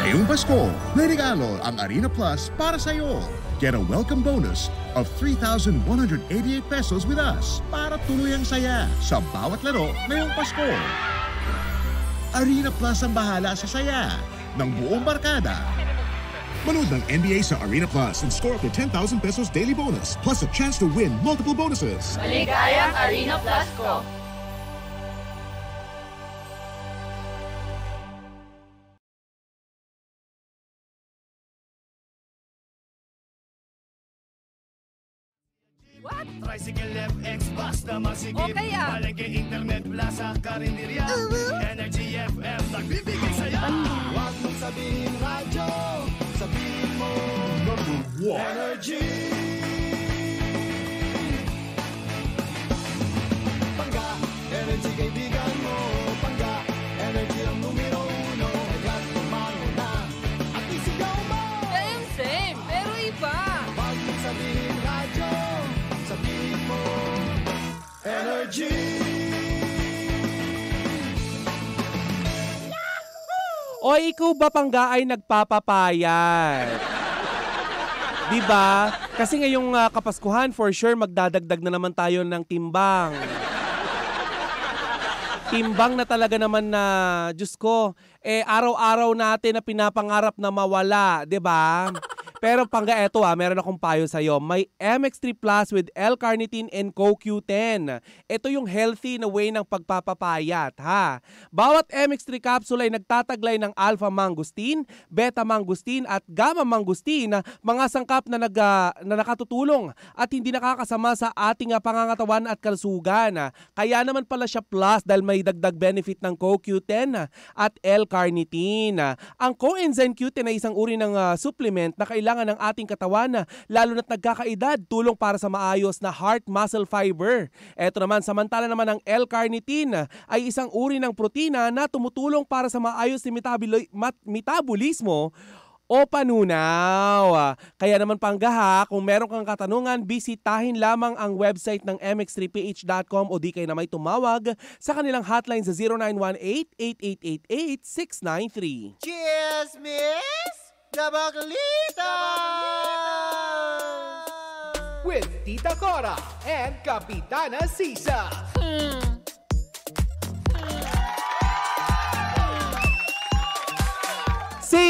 Ngayong Pasko, may regalo ang Arena Plus para sa iyo. Get a welcome bonus of 3,188 pesos with us para tuloy ang saya sa bawat laro ngayong Pasko. Arena Plus ang bahala sa saya ng buong barkada. Manood ng NBA sa Arena Plus and score up to 10,000 pesos daily bonus plus a chance to win multiple bonuses. Maligayang Arena Plus ko! What? Tricycle FX bus na masigip. Palengke internet plaza karinderya. Energy FM nagbibigay sa'yo. Huwag mong sabihin radyo, sabihin mo number 1 Energy. Pangga, energy kaibigan mo. Pangga, energy ang numero 1. Agad tumango na at isigaw mo. Same, pero iba. Huwag mong sabihin radyo, sabihin mo Energy. O ikaw ba Pangga ay nagpapapayat? Diba? Kasi ngayong Kapaskuhan, for sure magdadagdag na naman tayo ng timbang. Timbang na talaga naman na, Diyos ko, araw-araw natin na pinapangarap na mawala, diba? Pero Pangga, eto meron akong payo sa'yo. May MX3 Plus with L-carnitine and CoQ10. Ito yung healthy na way ng pagpapapayat, ha? Bawat MX3 capsule ay nagtataglay ng alpha-mangosteen, beta-mangosteen at gamma-mangosteen, mga sangkap na nakatutulong at hindi nakakasama sa ating pangangatawan at kalusugan. Kaya naman pala siya plus dahil may dagdag benefit ng CoQ10 at L-carnitine. Ang coenzyme Q10 ay isang uri ng supplement na kailangan ng ating katawan, lalo na't nagkakaedad, tulong para sa maayos na heart muscle fiber. Eto naman, samantala naman ang L-carnitine ay isang uri ng protina na tumutulong para sa maayos na metabolismo o panunaw. Kaya naman Pangga, kung meron kang katanungan, bisitahin lamang ang website ng mx3ph.com o di kayo na may tumawag sa kanilang hotline sa 0918-8888-693. Cheers, miss! Dabaglita! With Tita Cora and Kapitana Sisa.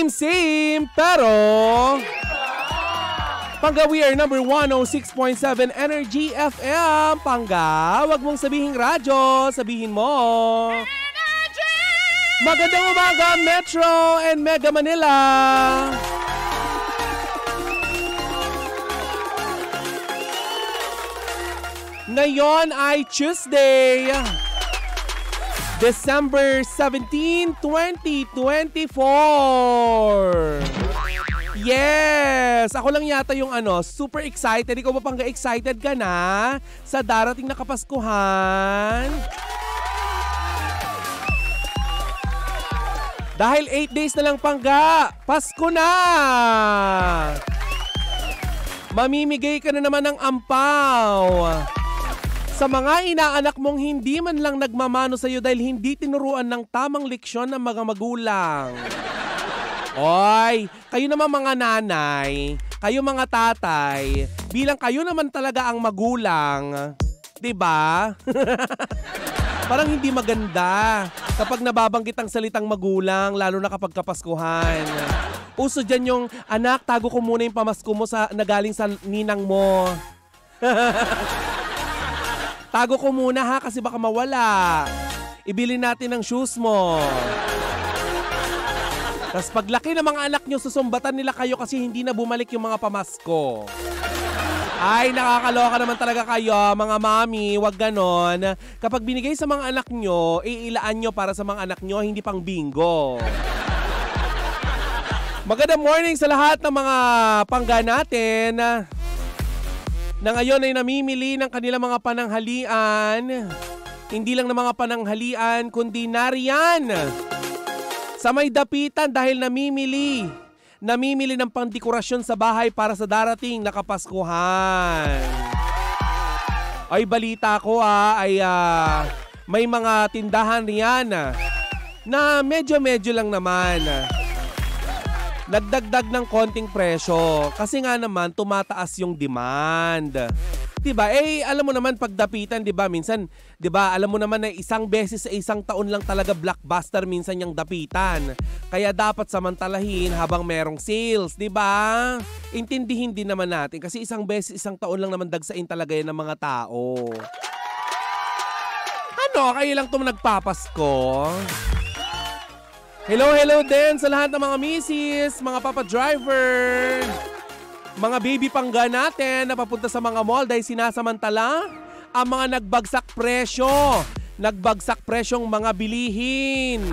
Same, pero Pangga, we are number 106.7 Energy FM. Pangga, wag mong sabihin radyo, sabihin mo magandang umaga, Metro and Mega Manila. Ngayon ay Tuesday, December 17, 2024. Yes! Ako lang yata yung super excited. Ikaw ba Pangga, excited ka na sa darating na Kapaskuhan? Dahil 8 days na lang Pangga, Pasko na! Mamimigay ka na naman ng ampaw sa mga inaanak mong hindi man lang nagmamano sa iyo dahil hindi tinuruan ng tamang leksyon ng mga magulang. Oy, kayo naman mga nanay, kayo mga tatay, bilang kayo naman talaga ang magulang, 'di ba? Parang hindi maganda kapag nababanggit ang salitang magulang, lalo na kapag Kapaskuhan. Uso dyan yung, anak, tago ko muna yung pamasko mo na galing sa ninang mo. Tago ko muna ha, kasi baka mawala. Ibili natin ng shoes mo. Tapos paglaki ng mga anak nyo, susumbatan nila kayo kasi hindi na bumalik yung mga pamasko. Ay, nakakaloka naman talaga kayo, mga mami, wag ganon. Kapag binigay sa mga anak nyo, iilaan nyo para sa mga anak nyo, hindi pang bingo. Magandang morning sa lahat ng mga Pangga natin na ngayon ay namimili ng kanilang mga pananghalian. Hindi lang ng mga pananghalian, kundi nariyan sa may dapitan dahil namimili ng pangdekorasyon sa bahay para sa darating na Kapaskuhan. Ay, balita ko ay may mga tindahan riyan na medyo lang naman. nagdagdag ng konting presyo kasi nga naman tumataas yung demand. 'Di ba? Alam mo naman pagdapitan, 'di ba? Minsan, 'di ba? Alam mo naman na isang beses sa isang taon lang talaga blockbuster minsan yung dapitan. Kaya dapat samantalahin habang merong sales, 'di ba? Intindihin din naman natin kasi isang beses isang taon lang naman dagsain talaga yan ng mga tao. Ano, kayo lang 'tong nagpapasko? Hello din sa lahat ng mga misis, mga papa driver, mga baby pangga natin na papunta sa mga mall dahil sinasamantala ang mga nagbagsak presyo. Nagbagsak presyong mga bilihin.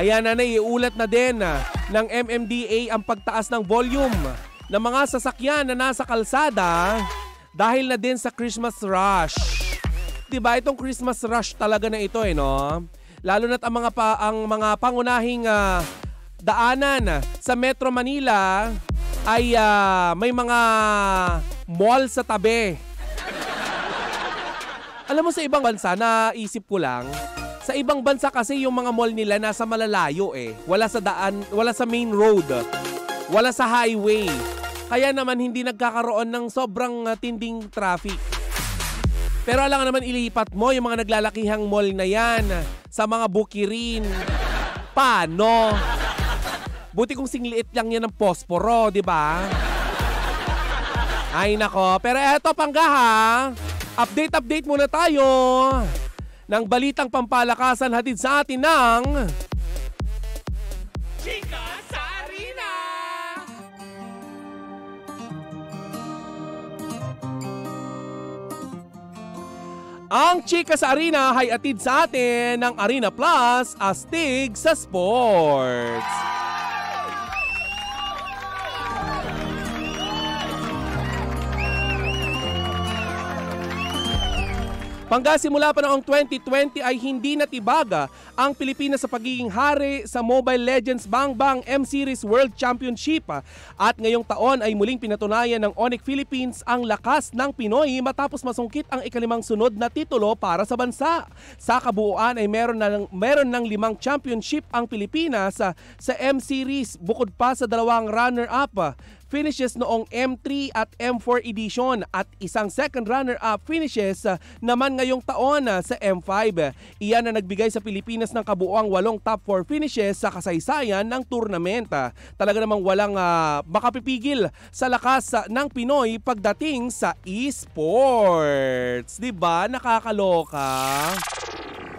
Ayan na, iulat na din ng MMDA ang pagtaas ng volume ng mga sasakyan na nasa kalsada dahil na din sa Christmas rush. Diba, itong Christmas rush talaga na ito no? Lalo na't ang mga pangunahing daanan sa Metro Manila ay may mga mall sa tabi. Alam mo sa ibang bansa, naisip ko lang, sa ibang bansa kasi yung mga mall nila nasa malalayo Wala sa daan, wala sa main road, wala sa highway. Kaya naman hindi nagkakaroon ng sobrang tinding traffic. Pero alangan naman ilipat mo yung mga naglalakihang mall na yan sa mga bukirin. Paano? Buti kung singliit lang yan ng posporo, di ba? Ay nako, pero eto pangga ha. Update muna tayo ng balitang pampalakasan hatid sa atin ng Chika sa Arena! Ang Chika sa Arena ay atid sa atin ng Arena Plus, astig sa sports. Pangga simula pa noong 2020 ay hindi natibaga ang Pilipinas sa pagiging hari sa Mobile Legends Bang Bang M-Series World Championship. At ngayong taon ay muling pinatunayan ng Onyx Philippines ang lakas ng Pinoy matapos masungkit ang ikalimang sunod na titulo para sa bansa. Sa kabuuan ay meron ng 5 championship ang Pilipinas sa M-Series bukod pa sa 2 runner-up finishes noong M3 at M4 edition at isang second runner-up finishes naman ngayong taon sa M5. Iyan na nagbigay sa Pilipinas ng kabuuang 8 top 4 finishes sa kasaysayan ng tournament. Talaga namang walang makapipigil sa lakas ng Pinoy pagdating sa esports. Diba? Nakakaloka.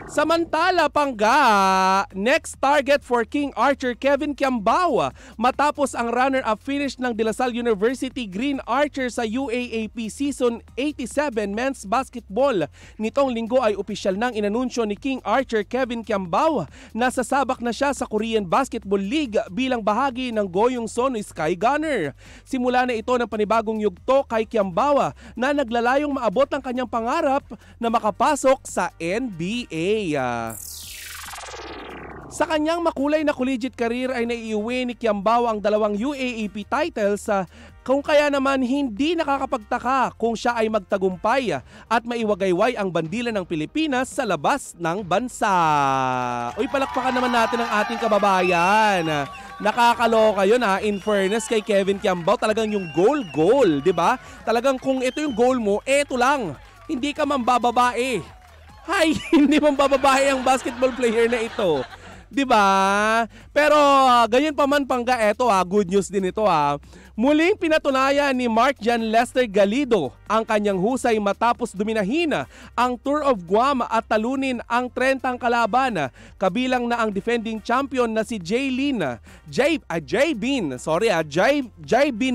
Samantala pangga, next target for King Archer Kevin Kiambao matapos ang runner-up finish ng De La Salle University Green Archer sa UAAP Season 87 Men's Basketball. Nitong linggo ay opisyal nang inanunsyo ni King Archer Kevin Kiambao na sasabak na siya sa Korean Basketball League bilang bahagi ng Goyong Sono Sky Gunner. Simula na ito ng panibagong yugto kay Kiambao na naglalayong maabot ang kanyang pangarap na makapasok sa NBA. Sa kanyang makulay na collegiate career ay naiuwi ni Kiambao ang 2 UAAP titles kung kaya naman hindi nakakapagtaka kung siya ay magtagumpay at maiwagayway ang bandila ng Pilipinas sa labas ng bansa. Uy, palakpakan naman natin ang ating kababayan. Nakakaloka yun in fairness kay Kevin Kiambao, talagang yung goal, di ba? Talagang kung ito yung goal mo, eto lang, hindi ka mambababae. Hay, hindi man bababae ang basketball player na ito. 'Di ba? Pero ganyan pa man pangga, eto good news din ito Muling pinatunayan ni Mark Jan Lester Galido ang kanyang husay matapos duminahin ang Tour of Guam at talunin ang 30 kalaban. Kabilang na ang defending champion na si Jaybin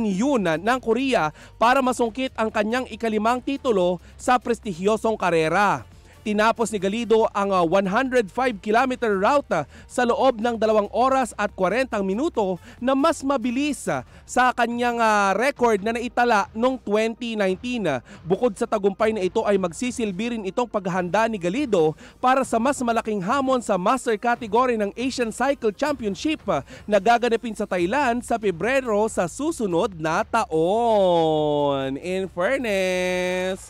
Yoon ng Korea para masungkit ang kanyang ika-5 titulo sa prestigyosong karera. Tinapos ni Galido ang 105-kilometer route sa loob ng 2 oras at 40 minuto na mas mabilis sa kanyang record na naitala noong 2019. Bukod sa tagumpay na ito ay magsisilbi rin itong paghahanda ni Galido para sa mas malaking hamon sa master category ng Asian Cycle Championship na gaganapin sa Thailand sa Pebrero sa susunod na taon. In fairness,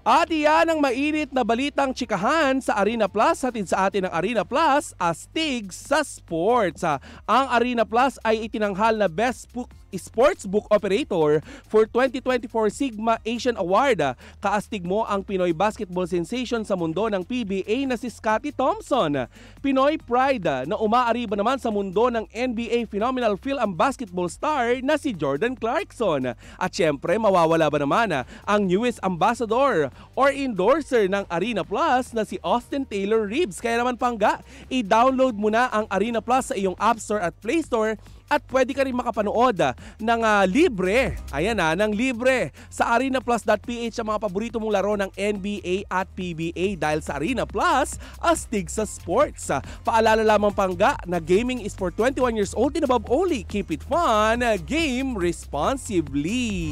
At iyan ang mainit na balitang chikahan sa Arena Plus. Hatid sa atin ng Arena Plus, astig sa sports. Ang Arena Plus ay itinanghal na Best Sports Book Operator for 2024 Sigma Asian Award. Kaastig mo ang Pinoy basketball sensation sa mundo ng PBA na si Scottie Thompson. Pinoy pride na umaariba naman sa mundo ng NBA phenomenal film ang basketball star na si Jordan Clarkson. At syempre, mawawala ba naman ang newest ambassador or endorser ng Arena Plus na si Austin Taylor Reeves. Kaya naman pangga, i-download mo na ang Arena Plus sa iyong App Store at Play Store at pwede ka rin makapanood ng libre. Ayan ng libre sa arenaplus.ph sa mga paborito mong laro ng NBA at PBA dahil sa Arena Plus, astig sa sports. Paalala lamang pangga na gaming is for 21 years old and above only. Keep it fun, game responsibly.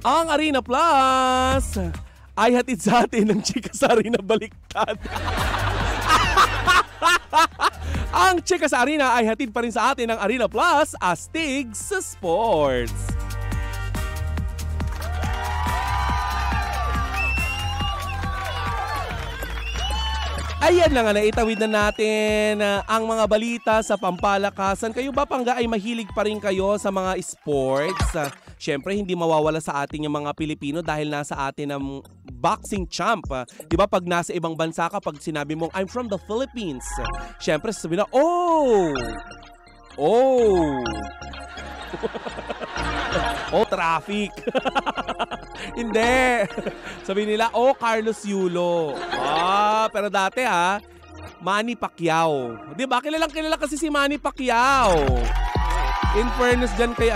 Ang Arena Plus ay hatid sa atin ng chika sa Arena Baliktad. Ang chika sa Arena ay hatid pa rin sa atin ng Arena Plus, astig sa sports. Ayan na nga, naitawid na natin ang mga balita sa pampalakasan. Kayo ba pangga ay mahilig pa rin kayo sa mga sports? Siyempre, hindi mawawala sa atin yung mga Pilipino dahil nasa atin ang boxing champ. Di ba pag nasa ibang bansa ka, pag sinabi mong, I'm from the Philippines, siyempre sasabihin na, oh, traffic. Hindi. Sabihin nila, Carlos Yulo. Pero dati Manny Pacquiao. Di ba? Kilala kasi si Manny Pacquiao. In fairness dyan kay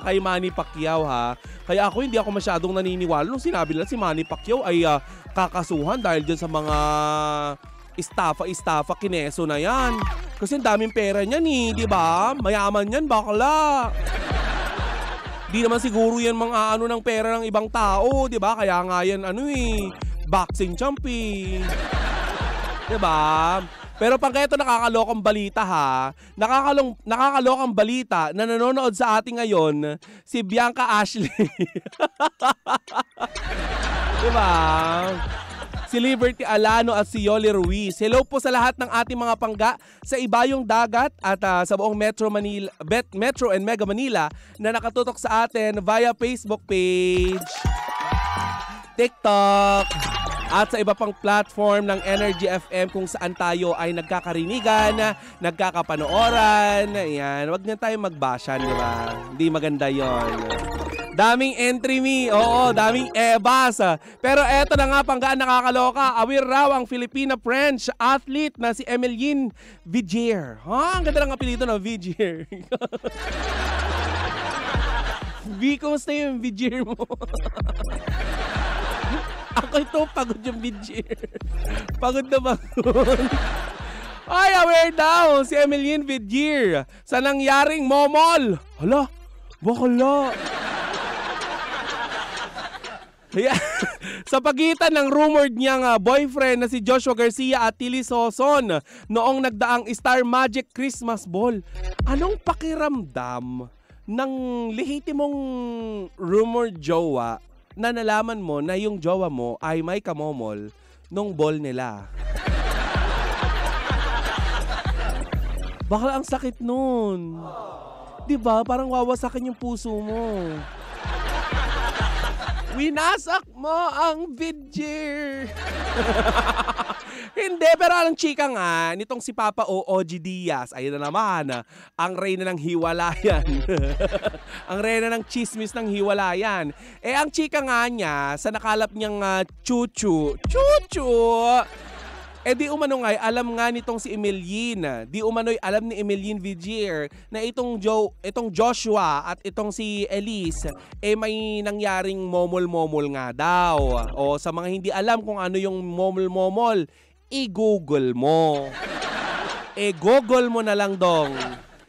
kay Manny Pacquiao Kaya hindi ako masyadong naniniwala nung sinabi nila si Manny Pacquiao ay kakasuhan dahil dyan sa mga estafa kineso na yan. Kasi ang daming pera niyan di ba? Mayaman yan, bakla. Di naman siguro yan mga ng pera ng ibang tao, di ba? Kaya nga yan boxing champ di ba? Pero pag ito nakakalokang balita nakakalokang balita na nanonood sa atin ngayon, si Bianca Ashley. Diba? Si Liberty Alano at si Yoli Ruiz. Hello po sa lahat ng ating mga pangga sa ibayong dagat at sa buong Metro and Mega Manila na nakatutok sa atin via Facebook page, TikTok, at sa iba pang platform ng Energy FM kung saan tayo ay nagkakarinigan, nagkakapanooran. Ayan, wag na tayo magbashan, di ba? Hindi maganda yon. Daming entry me, daming ebas. Pero eto na nga panggaan nakakaloka, aware raw ang Filipina-French athlete na si Emeline Vigier. Ang ganda ng apelyido na Vigier. Kumusta yung Vigier mo? Ako ito, pagod yung Vigier. Pagod na pagod. Ay, aware daw si Emeline Vigier sa nangyaring momol. Hala, bakala. Sa pagitan ng rumored niyang boyfriend na si Joshua Garcia at Tilly Soson noong nagdaang Star Magic Christmas Ball. Anong pakiramdam ng lehitimong rumored jowa na nalaman mo na yung jowa mo ay may kamomol nung ball nila? Bakla ang sakit nun. Diba? Parang wawasakin yung puso mo. Winasak mo ang Vigier. Hindi, pero ang chika nga, nitong si Papa O.O.G. Diaz, ayun na naman, ang reyna ng hiwalayan. Ang reyna ng chismis ng hiwalayan. Ang chika nga niya, sa nakalap niyang chuchu, di umano nga, alam nga nitong si Emeline, di umano'y alam ni Emeline Vigier na itong Joshua at itong si Elise, may nangyaring momol-momol nga daw. O sa mga hindi alam kung ano yung momol-momol, i-google mo. Google mo na lang dong.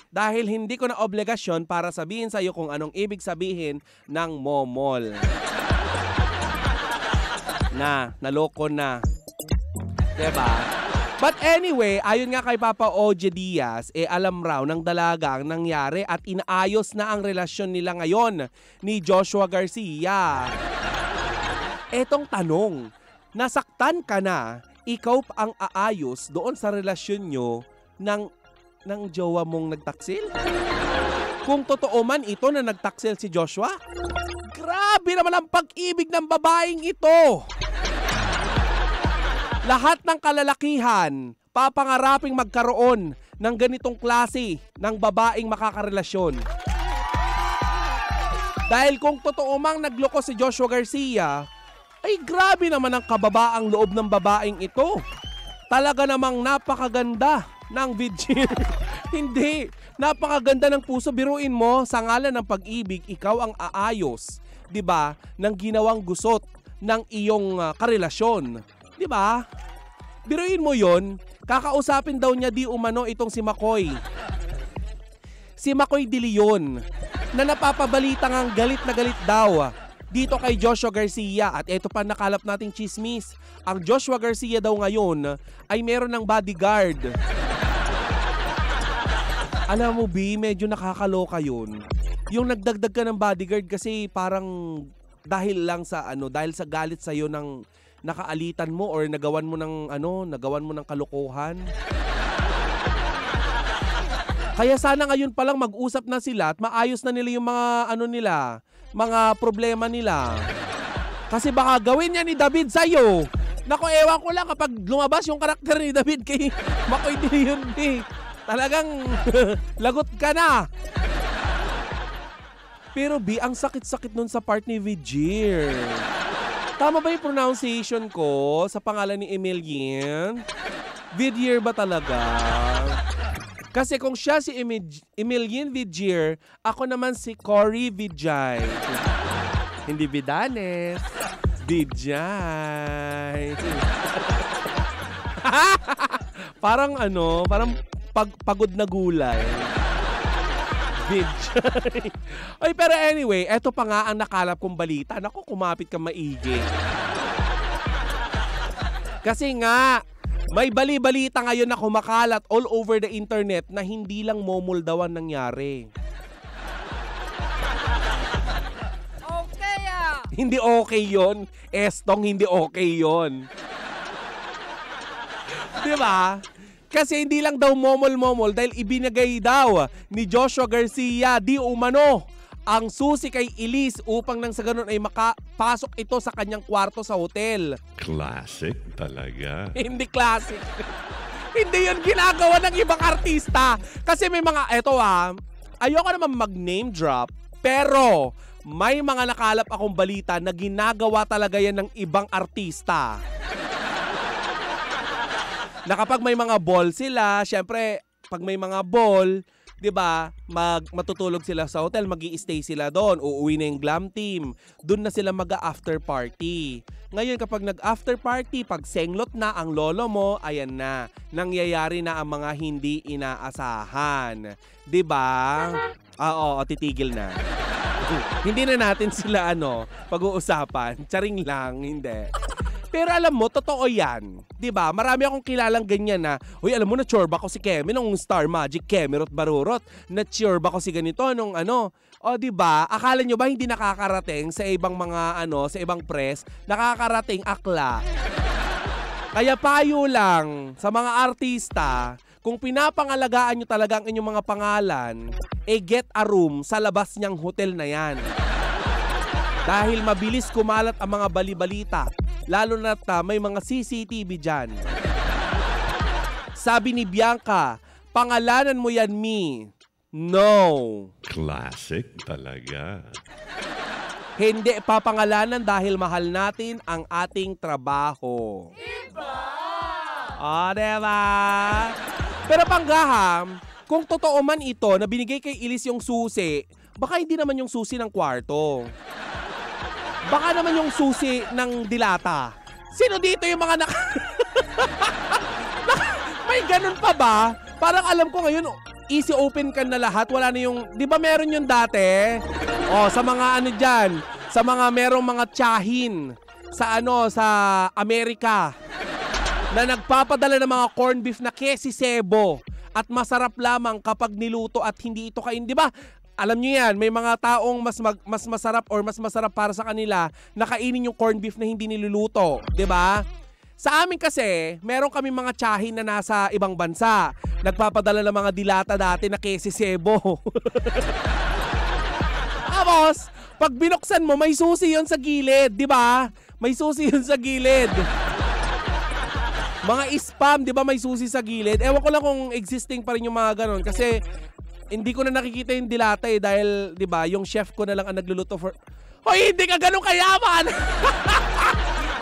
Dahil hindi ko na obligasyon para sabihin sa'yo kung anong ibig sabihin ng momol. Naloko na. Diba? But anyway, ayon nga kay Papa O.G. Diaz, alam raw ng dalaga ang nangyari at inaayos na ang relasyon nila ngayon ni Joshua Garcia. Etong tanong, nasaktan ka na, ikaw ang aayos doon sa relasyon nyo ng jowa mong nagtaksil? Kung totoo man ito na nagtaksil si Joshua, grabe naman ang pag-ibig ng babaeng ito. Lahat ng kalalakihan, papangaraping magkaroon ng ganitong klase ng babaeng makakarelasyon. Dahil kung totoo mang nagloko si Joshua Garcia, ay grabe naman ang kababaang loob ng babaeng ito. Talaga namang napakaganda ng Vidjir. Hindi, napakaganda ng puso. Biruin mo, sa ngalan ng pag-ibig, ikaw ang aayos, 'di ba, ng ginawang gusot ng iyong karelasyon. 'Di ba? Biruin mo 'yon, kakausapin daw niya di umano itong si Makoy. Si Makoy De Leon, na napapabalita ngang galit na galit daw dito kay Joshua Garcia. At eto pa nakalap nating chismis. Ang Joshua Garcia daw ngayon ay meron ng bodyguard. Alam mo, B, medyo nakakaloka yun. Yung nagdagdag ka ng bodyguard kasi parang dahil sa galit sa'yo ng nakaalitan mo or nagawan mo ng kalokohan. Kaya sana ngayon pa lang mag-usap na sila at maayos na nila yung mga problema nila. Kasi baka gawin niya ni David sa'yo. Naku, ewan ko lang kapag lumabas yung karakter ni David kay Makoy De Leon, talagang lagot ka na. Pero B, ang sakit-sakit nun sa part ni Vidjir. Tama ba yung pronunciation ko sa pangalan ni Emilien? Vidjir ba talaga? Kasi kung siya si Emilien Vidjir, ako naman si Cory Vidjay. Hindi Vidanes. Vidjay. Parang pagod na gulay. Vidjay. Ay, pero anyway, eto pa nga ang nakalap kong balita. Naku, kumapit ka maigi. Kasi nga, may bali-balita ngayon na kumakalat all over the internet na hindi lang momoldawan nangyari. Okay ah! Hindi okay yon. Estong hindi okay yon. Diba? Kasi hindi lang daw momol-momol dahil ibinigay daw ni Joshua Garcia di umano ang susi kay Elise upang nang sa ganun ay makapasok ito sa kanyang kwarto sa hotel. Classic talaga. Hindi classic. Hindi yun ginagawa ng ibang artista. Kasi may mga, ayoko naman mag-name drop, pero may mga nakalap akong balita na ginagawa talaga yan ng ibang artista. Na kapag may mga ball sila, syempre, pag may mga ball, 'di ba? Matutulog sila sa hotel, magi-stay sila doon, uuwi na yung glam team. Doon na sila mag-after party. Ngayon kapag nag-after party, pag senglot na ang lolo mo, ayan na, nangyayari na ang mga hindi inaasahan. 'Di ba? Oo, titigil na. Hindi na natin sila pag-uusapan. Charing lang, hindi. Pero alam mo, totoo yan. 'Di ba? Marami akong kilalang ganyan na, uy, alam mo, na-chorba ko si Kemi nung Star Magic, Kemirot Barurot. Na-chorba ko si ganito nung O, 'di ba? Akala nyo ba hindi nakakarating sa ibang mga sa ibang press? Nakakarating akla. Kaya payo lang sa mga artista, kung pinapangalagaan nyo talaga ang inyong mga pangalan, get a room sa labas niyang hotel na yan. Dahil mabilis kumalat ang mga bali-balita. Lalo na may mga CCTV dyan. Sabi ni Bianca, pangalanan mo yan, Mi. No. Classic talaga. Hindi papangalanan dahil mahal natin ang ating trabaho. Iba! Diba? Pero panggaham, kung totoo man ito na binigay kay Elise yung susi, baka hindi naman yung susi ng kwarto. Baka naman yung susi ng dilata. Sino dito yung mga May ganun pa ba? Parang alam ko ngayon, easy open ka na lahat. Wala na yung, di ba meron yung dati? Sa mga dyan, sa mga merong mga tiyahin sa sa Amerika na nagpapadala ng mga corned beef na kesi sebo at masarap lamang kapag niluto at hindi ito kain. Di ba? Alam niyo yan, may mga taong mas masarap or mas masarap para sa kanila na kainin yung corned beef na hindi niluluto. 'Di ba? Sa amin kasi, meron kami mga tiyahin na nasa ibang bansa. Nagpapadala ng mga dilata dati na kesi sebo. Tapos, pag binuksan mo, may susi yun sa gilid, 'di ba? May susi yun sa gilid. Mga spam, 'di ba, may susi sa gilid. Ewan ko lang kung existing pa rin yung mga ganon kasi hindi ko na nakikita yung dilata dahil, 'di ba, yung chef ko na lang ang nagluluto for... Hoy, hindi ka ganun kayaman!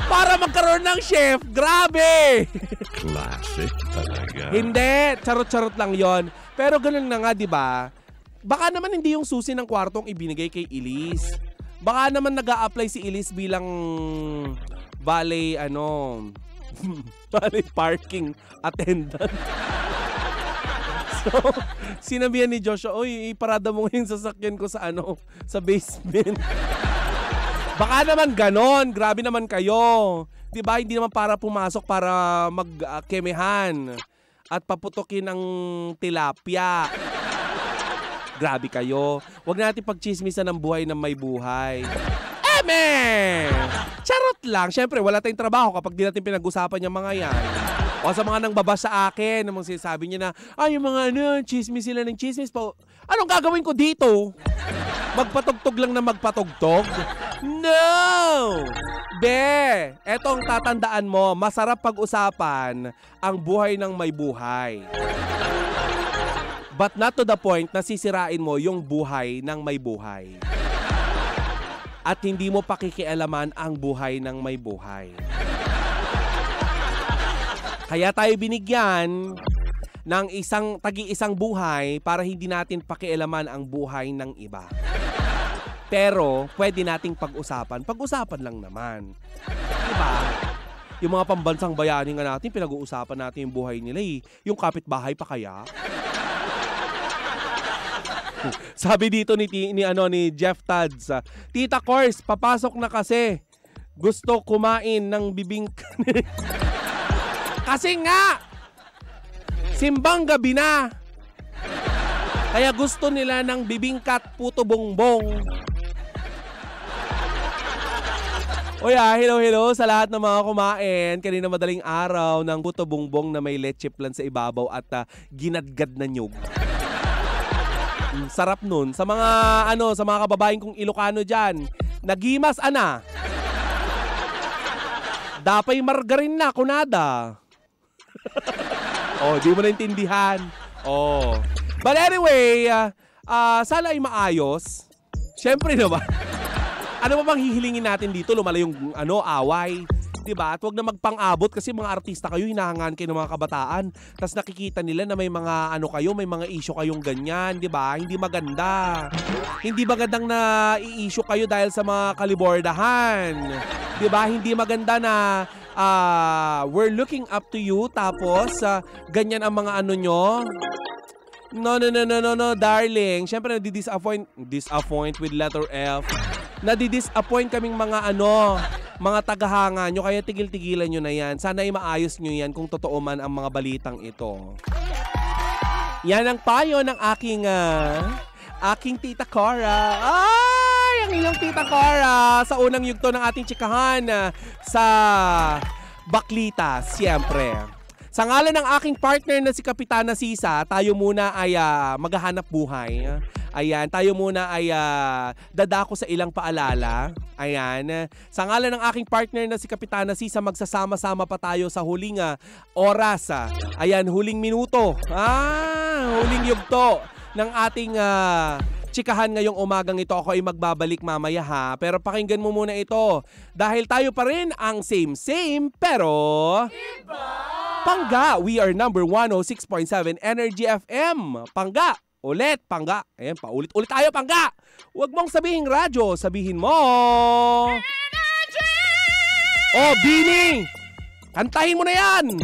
Para magkaroon ng chef, grabe! Classic talaga. Hindi, charot-charot lang yon. Pero ganun na nga, 'di ba? Baka naman hindi yung susi ng kwartong ibinigay kay Elise. Baka naman nag-a-apply si Elise bilang valet valet parking attendant. So, sinabihan ni Joshua, oy, iparada mo yung sasakyan ko sa sa basement. Baka naman ganon, grabe naman kayo. 'Di ba? Hindi naman para pumasok para magkemehan at paputokin ng tilapia. Grabe kayo. Huwag natin pagchismisan ng buhay ng may buhay. Charot lang. Siyempre, wala tayong trabaho kapag di natin pinag-usapan yung mga yan. O sa mga nang baba sa akin, namang sinasabi niya na, yung mga chismis sila ng chismis po. Anong gagawin ko dito? Magpatugtog lang na magpatugtog? No! Etong tatandaan mo, masarap pag-usapan ang buhay ng may buhay. But not to the point na sisirain mo yung buhay ng may buhay. At hindi mo pakikialaman ang buhay ng may buhay. Kaya tayo binigyan ng tagi-isang buhay para hindi natin pakialaman ang buhay ng iba. Pero pwede nating pag-usapan. Pag-usapan lang naman. Diba? Yung mga pambansang bayani nga natin, pinag-uusapan natin yung buhay nila eh. Yung kapitbahay pa kaya? Sabi dito ni Jeff Tads, Tita Cors, papasok na kasi. Gusto kumain ng bibingka. Kasi nga, simbang gabi na. Kaya gusto nila ng bibingkat puto bongbong. Hello sa lahat ng mga kumain. Kanina madaling araw ng puto bongbong na may leche plan sa ibabaw at ginadgad na nyug. Sarap nun. Sa mga sa mga kababaeng kong Ilocano dyan, nagimas ana. Dapay margarin na, kunada. Di mo naintindihan. But anyway, sana ay maayos. Siyempre naman. Ano ba bang hihilingin natin dito? Lumala yung away. Diba? At huwag na magpang-abot kasi mga artista kayo, hinahangaan kayo ng mga kabataan. Tapos nakikita nila na may mga may mga issue kayong ganyan, diba? Hindi maganda. Hindi magandang na i-issue kayo dahil sa mga kalibordahan. Diba? Hindi maganda na we're looking up to you tapos ganyan ang mga nyo. No, darling. Siyempre disappoint with letter F. Nadi-disappoint kaming mga mga tagahanga nyo, kaya tigil-tigilan nyo na yan. Sana ay maayos nyo yan kung totoo man ang mga balitang ito. Yan ang payo ng aking Tita Cora. Ay, ang iyong Tita Cora sa unang yugto ng ating chikahan sa Baklita, siyempre. Sa ngalan ng aking partner na si Kapitana Sisa, tayo muna ay maghahanap buhay. Ayan, tayo muna ay dadako sa ilang paalala. Ayan, sa ngalan ng aking partner na si Kapitana Sisa, magsasama-sama pa tayo sa huling oras. Ayan, huling minuto. Huling yugto ng ating chikahan ngayong umagang ito. Ako ay magbabalik mamaya ha. Pero pakinggan mo muna ito. Dahil tayo pa rin ang same pero... Pangga, we are number 106.7 Energy FM. Pangga, ulit, Pangga. Ayan, paulit-ulit tayo, Pangga. Huwag mong sabihin radyo, sabihin mo... Energy! Bini! Kantahin mo na yan!